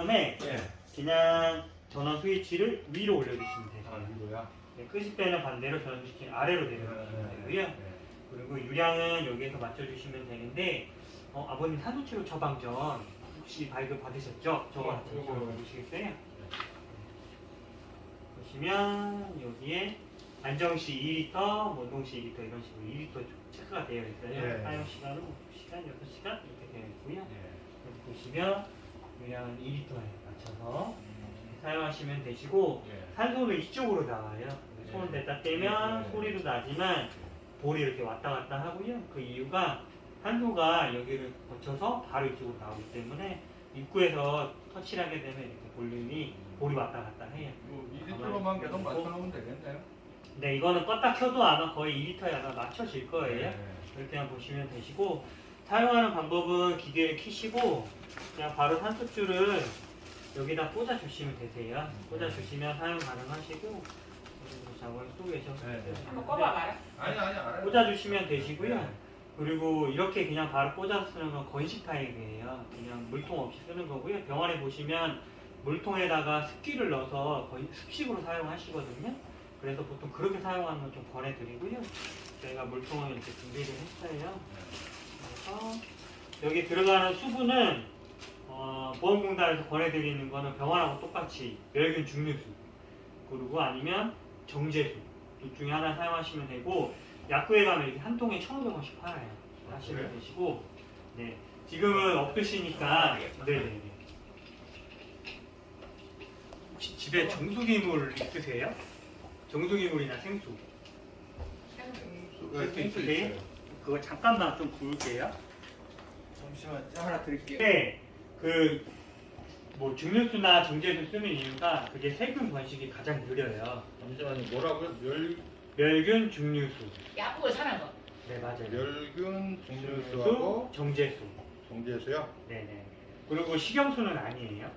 다음에 예. 그냥 전원 스위치를 위로 올려주시면 돼요. 아, 이거야? 네, 끄실 때는 반대로 전원 스위치를 아래로 내려주시면 되고요. 그리고 유량은 여기에서 맞춰주시면 되는데 아버님 산소치료 처방전 혹시 발급 받으셨죠? 저거 같이 보시겠어요? 보시면 여기에 안정시 2리터, 원동시 2리터 이런 식으로 2리터 체크가 되어 있어요. 예. 사용 시간은 5시간, 6시간 이렇게 되어 있고요. 예. 여기 보시면 유량은 2리터에 맞춰서 사용하시면 되시고 예. 산소는 이쪽으로 나와요. 손을 댔다 떼면 소리도 나지만 볼이 이렇게 왔다 갔다 하고요. 그 이유가 산소가 여기를 거쳐서 바로 이쪽으로 나오기 때문에 입구에서 터치를 하게 되면 이렇게 볼이 왔다 갔다 해요. 뭐 2리터로만 계속 맞춰놓으면 되겠네요. 네, 이거는 껐다 켜도 아마 거의 2리터에 아마 맞춰질 거예요. 예. 이렇게만 보시면 되시고 사용하는 방법은 기계를 켜시고 그냥 바로 산소줄을 여기다 꽂아 주시면 되세요. 꽂아 주시면 사용 가능하시고 자원을 또 계셔서 네. 한번 꺼봐봐요. 아니 알아요. 꽂아 주시면 되시고요. 그리고 이렇게 그냥 바로 꽂아서 쓰는 건 건식 타입이에요. 그냥 물통 없이 쓰는 거고요. 병원에 보시면 물통에다가 습기를 넣어서 거의 습식으로 사용하시거든요. 그래서 보통 그렇게 사용하는 걸 좀 권해드리고요. 저희가 물통을 이렇게 준비를 했어요. 그래서 여기 들어가는 수분은 보험공단에서 권해드리는 거는 병원하고 똑같이 멸균 증류수 그리고 아니면 정제수 둘 중에 하나 사용하시면 되고 약국에 가면 이렇게 한 통에 1,500원씩 팔아요. 하시면 그래요? 되시고 네 지금은 없으시니까 네네네. 혹시 집에 정수기물 있으세요? 정수기물이나 생수 생수 네. 있어요. 그거 잠깐만 좀 부을게요. 잠시만 하나 드릴게요. 네, 뭐 증류수나 정제수 쓰는 이유가 그게 세균 번식이 가장 느려요. 잠시만요. 뭐라고요? 멸균 증류수. 약국을 사는 거. 네 맞아요. 멸균 증류수하고 정제수. 정제수요. 네네. 그리고 식염수는 아니에요.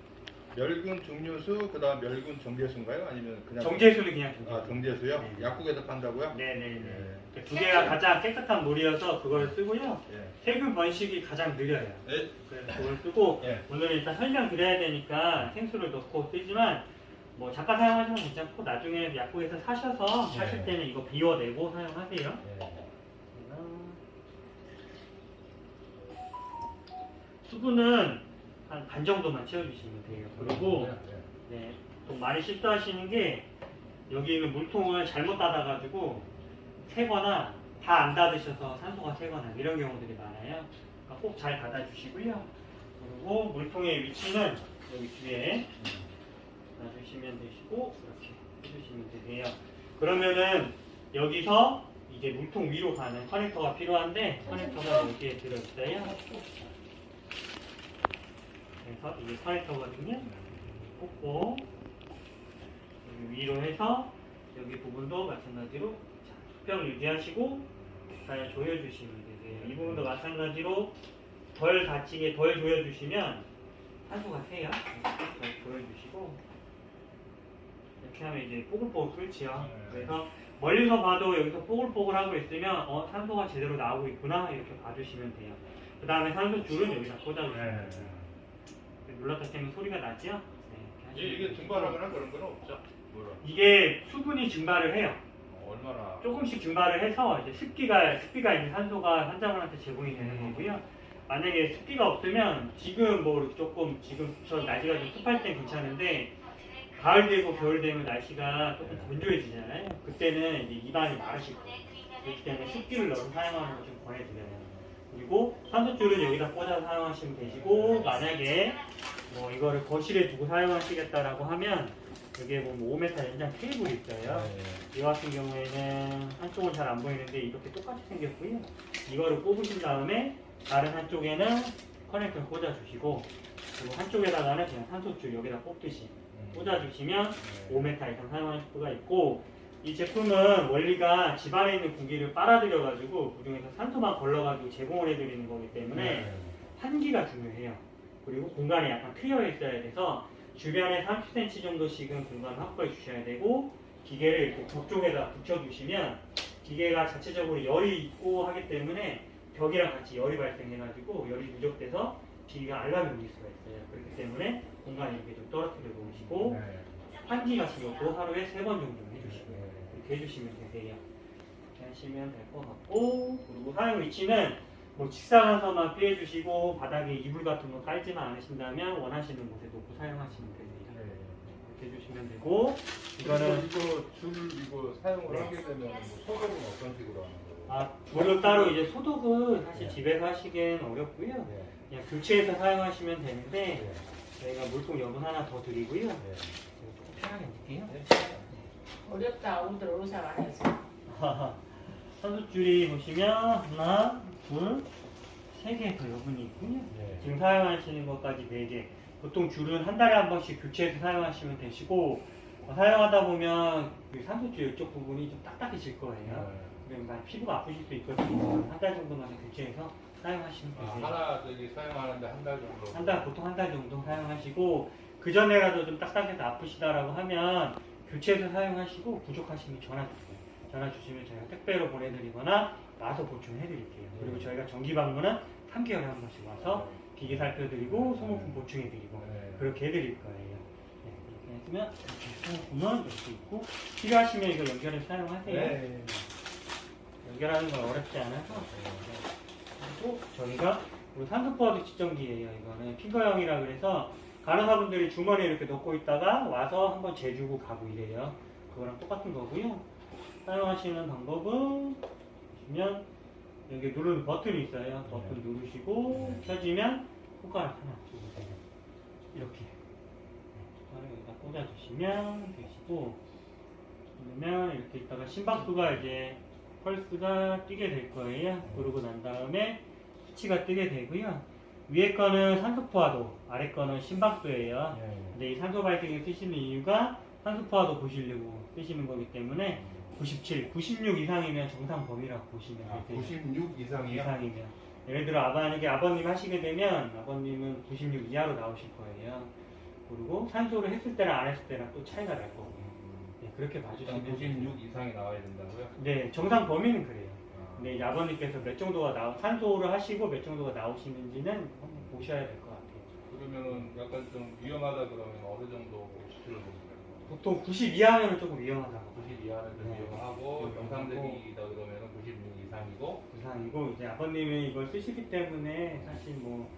멸균 증류수 그다음 멸균 정제수인가요? 아니면 그냥 정제수는 그냥 정제수. 아 정제수요? 네. 약국에서 판다고요? 네네네. 네. 두 개가 가장 깨끗한 물이어서 그걸 쓰고요. 예. 세균 번식이 가장 느려요. 네. 그래서 그걸 쓰고 예. 오늘은 일단 설명드려야 되니까 생수를 넣고 쓰지만 뭐 잠깐 사용하시면 괜찮고 나중에 약국에서 사셔서 사실 때는 이거 비워내고 사용하세요. 예. 수분은 한 반 정도만 채워주시면 돼요. 그리고 네, 좀 많이 실수하시는 게 여기 있는 물통을 잘못 닫아가지고 새거나 다 안 닫으셔서 산소가 새거나 이런 경우들이 많아요. 그러니까 꼭 잘 닫아주시고요. 그리고 물통의 위치는 여기 뒤에 놔주시면 되시고 이렇게 해주시면 되세요. 그러면은 여기서 이제 물통 위로 가는 커넥터가 필요한데 커넥터가 여기에 들어있어요. 그래서 이게 커넥터거든요. 꽂고 여기 위로 해서 여기 부분도 마찬가지로 수평을 유지하시고 잘 조여주시면 되세요. 이 부분도 마찬가지로 덜 닫히게 덜 조여주시면 산소가 새요. 덜 조여주시고 이렇게 하면 이제 뽀글뽀글 끓지요. 그래서 멀리서 봐도 여기서 뽀글뽀글 하고 있으면 산소가 제대로 나오고 있구나 이렇게 봐주시면 돼요. 그 다음에 산소줄은 여기다 꽂아주시면 돼요. 눌렀다 때문에 소리가 나죠? 네, 이게 증발하거나 그런 건 없죠? 뭐라? 이게 수분이 증발을 해요. 얼마나? 조금씩 증발을 해서 이제 습기가 있는 산소가 환자분한테 제공이 되는 거고요. 만약에 습기가 없으면 지금 뭐 조금 지금처럼 날씨가 좀 습할 땐 괜찮은데 가을 되고 겨울 되면 날씨가 조금 건조해지잖아요. 그때는 이제 입안이 마르실 거예요. 그렇기 때문에 습기를 넣어서 사용하는 걸 좀 권해드려요. 그리고 산소줄은 여기다 꽂아서 사용하시면 되시고 만약에 뭐 이거를 거실에 두고 사용하시겠다라고 하면 여기에 보면 5m 연장 케이블이 있어요. 이 같은 경우에는 한쪽은 잘 안 보이는데 이렇게 똑같이 생겼고요. 이거를 꼽으신 다음에 다른 한쪽에는 커넥터를 꽂아주시고 그리고 한쪽에다가는 그냥 산소줄 여기다 꼽듯이 꽂아주시면 5m 이상 사용할 수가 있고 이 제품은 원리가 집안에 있는 공기를 빨아들여가지고 그중에서 산소만 걸러가지고 제공을 해드리는 거기 때문에 환기가 중요해요. 그리고 공간이 약간 트여 있어야 돼서 주변에 30cm 정도씩은 공간을 확보해 주셔야 되고 기계를 이렇게 벽쪽에다 붙여주시면 기계가 자체적으로 열이 있고 하기 때문에 벽이랑 같이 열이 발생해가지고 열이 누적돼서 비가 알람이 울릴 수가 있어요. 그렇기 때문에 공간에 이렇게 좀 떨어뜨려 놓으시고 네. 환기 같은 것도 하루에 3번 정도 해주시고 이렇게 해주시면 되세요. 이렇게 하시면 될 것 같고, 그리고 사용 위치는 뭐 직사광선만 피해주시고 바닥에 이불 같은 거 깔지만 않으신다면 원하시는 곳에 놓고 사용하시면 됩니다. 이렇게 해주시면 되고, 이거는 이거 줄 이거 사용을 네. 하게 되면 뭐 소독은 어떤 식으로 하는 거예요? 물론 따로 이제 소독은 사실 네. 집에서 하시기엔 어렵고요. 네. 그냥 교체해서 사용하시면 되는데 네. 저희가 물통 여분 하나 더 드리고요. 네. 조금 편하게 해줄게요. 어렵다. 오늘 의사 안 해서. 산소줄이 보시면 하나, 둘, 3개 더 여분이 있고요. 네. 지금 사용하시는 것까지 4개. 보통 줄은 한 달에 한 번씩 교체해서 사용하시면 되시고, 사용하다 보면 그 산소줄 이쪽 부분이 좀 딱딱해질 거예요. 그러면 많이 피부가 아프실 수 있거든요. 한 달 정도만 교체해서 사용하시면 되세요. 하나 저기 사용하는데 한 달 정도. 보통 한 달 정도 사용하시고, 그 전에라도 좀 딱딱해서 아프시다라고 하면 교체해서 사용하시고, 부족하시면 전화 주세요. 전화 주시면 저희가 택배로 보내드리거나 와서 보충해드릴게요. 그리고 저희가 정기 방문은 3개월에 한 번씩 와서 기계 살펴드리고 소모품 보충해드리고 그렇게 해드릴 거예요. 네, 그렇게 했으면 이렇게 소모품은 이렇게 있고, 필요하시면 이거 연결해서 사용하세요. 네. 연결하는 건 어렵지 않아서. 그리고 저희가 산소포화도 측정기예요. 이거는 핑거형이라 그래서 간호사분들이 주머니에 이렇게 넣고 있다가 와서 한번 재주고 가고 이래요. 그거랑 똑같은 거고요. 사용하시는 방법은 보시면 여기 누르는 버튼이 있어요. 버튼 누르시고 켜지면 손가락 하나 두세요. 이렇게 손가락 여기다 꽂아주시면 되시고, 그러면 이렇게 있다가 심박수가 이제 펄스가 뜨게 될 거예요. 그러고 난 다음에 수치가 뜨게 되고요. 위에 거는 산소포화도, 아래 거는 심박수예요. 근데 이 산소 발생을 쓰시는 이유가 산소포화도 보시려고 쓰시는 거기 때문에 97, 96 이상이면 정상 범위라고 보시면 되세요. 96 이상이요? 이상이면. 예를 들어 만약에 아버님 하시게 되면 아버님은 96 이하로 나오실 거예요. 그리고 산소를 했을 때랑 안 했을 때랑 또 차이가 날 거고요. 네, 그렇게 봐주시면 96 이상이 나와야 된다고요? 네, 정상 범위는 그래요. 근데 이제 아버님께서 몇 정도가 산소를 하시고 몇 정도가 나오시는지는 한번 보셔야 될 것 같아요. 그러면은 약간 좀 위험하다 그러면 어느 정도 수치를 보시나요? 보통 90 이하면 조금 위험하다고. 90 이하는 좀 네. 위험하고 네. 정상적이다 그러면 96 이상이고. 이상이고, 이제 아버님이 이걸 쓰시기 때문에 사실 뭐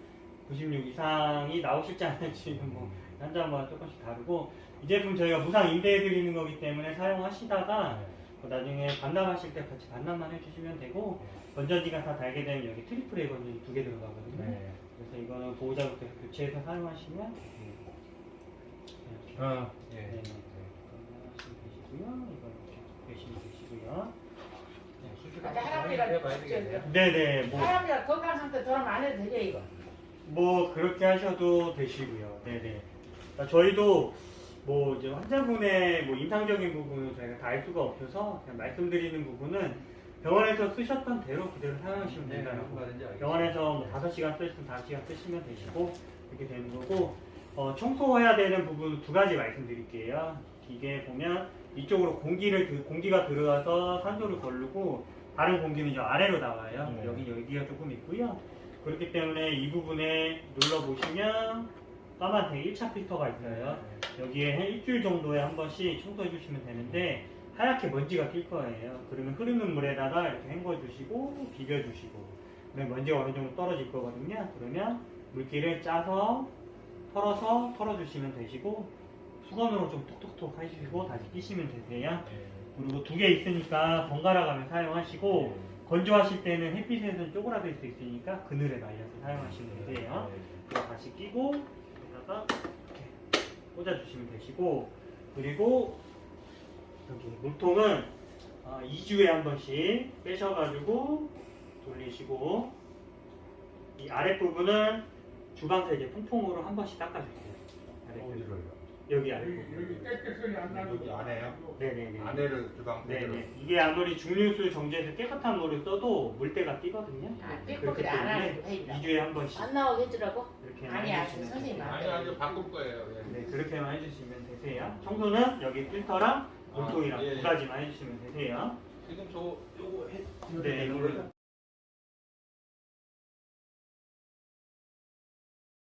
96 이상이 나오실지 안 나올지는 뭐 환자마다 조금씩 다르고, 이 제품 저희가 무상 임대해 드리는 거기 때문에 사용하시다가 나중에 반납하실 때 같이 반납만 해주시면 되고, 건전지가 다 달게 되면 여기 트리플 A 건전지 2개 들어가거든요. 그래서 이거는 보호자분께서 교체해서 사용하시면 이렇게 예. 네. 건강하시면 되시고요. 이거 이렇게 계시면 되시고요. 아까 할아버지가 네네, 할아버지가 건강 상태 도움 안 해도 되죠 이거. 뭐 그렇게 하셔도 되시고요. 네네. 그러니까 저희도 뭐 이제 환자분의 뭐 임상적인 부분은 저희가 다 알 수가 없어서 그냥 말씀드리는 부분은 병원에서 쓰셨던 대로 그대로 사용하시면 된다고. 병원에서 뭐 5시간 쓰시면 5시간 쓰시면 되시고 이렇게 되는 거고, 청소해야 되는 부분 2가지 말씀드릴게요. 이게 보면 이쪽으로 공기가 들어가서 산소를 거르고 다른 공기는 저 아래로 나와요. 여기가 조금 있고요. 그렇기 때문에 이 부분에 눌러보시면 까만색 1차 필터가 있어요. 여기에 한 일주일 정도에 한 번씩 청소해 주시면 되는데 하얗게 먼지가 낄 거예요. 그러면 흐르는 물에다가 이렇게 헹궈 주시고 비벼 주시고, 그러면 먼지가 어느 정도 떨어질 거거든요. 그러면 물기를 짜서 털어서 털어주시면 되시고, 수건으로 좀 톡톡톡 하시고 다시 끼시면 되세요. 그리고 2개 있으니까 번갈아 가며 사용하시고, 건조하실 때는 햇빛에서 쪼그라들 수 있으니까 그늘에 말려서 사용하시면 되세요. 그리고 다시 끼고 여기다가 이렇게 꽂아주시면 되시고, 그리고 여기 물통은 2주에 한 번씩 빼셔가지고 돌리시고, 이 아랫부분은 주방세제 퐁퐁으로 한 번씩 닦아주세요. 어디로요? 여기 아래. 여기 깨끗 소리 안 나고. 여기 안에요? 네네네. 안에를 주방 세제로. 네네. 이게 아무리 중류수 정제해서 깨끗한 물을 써도 물때가 끼거든요. 깨끗이 안 하는 거 해이다. 2주에 한 번씩 안 나오게 해주라고? 이렇게 아니야, 해주시면 선생님 되세요. 아니 바꿀 거예요. 네, 그렇게만 해주시면 되세요. 청소는 여기 필터랑 물통이랑 예, 예. 2가지만 해주시면 되세요. 지금 요거 해. 네, 이거를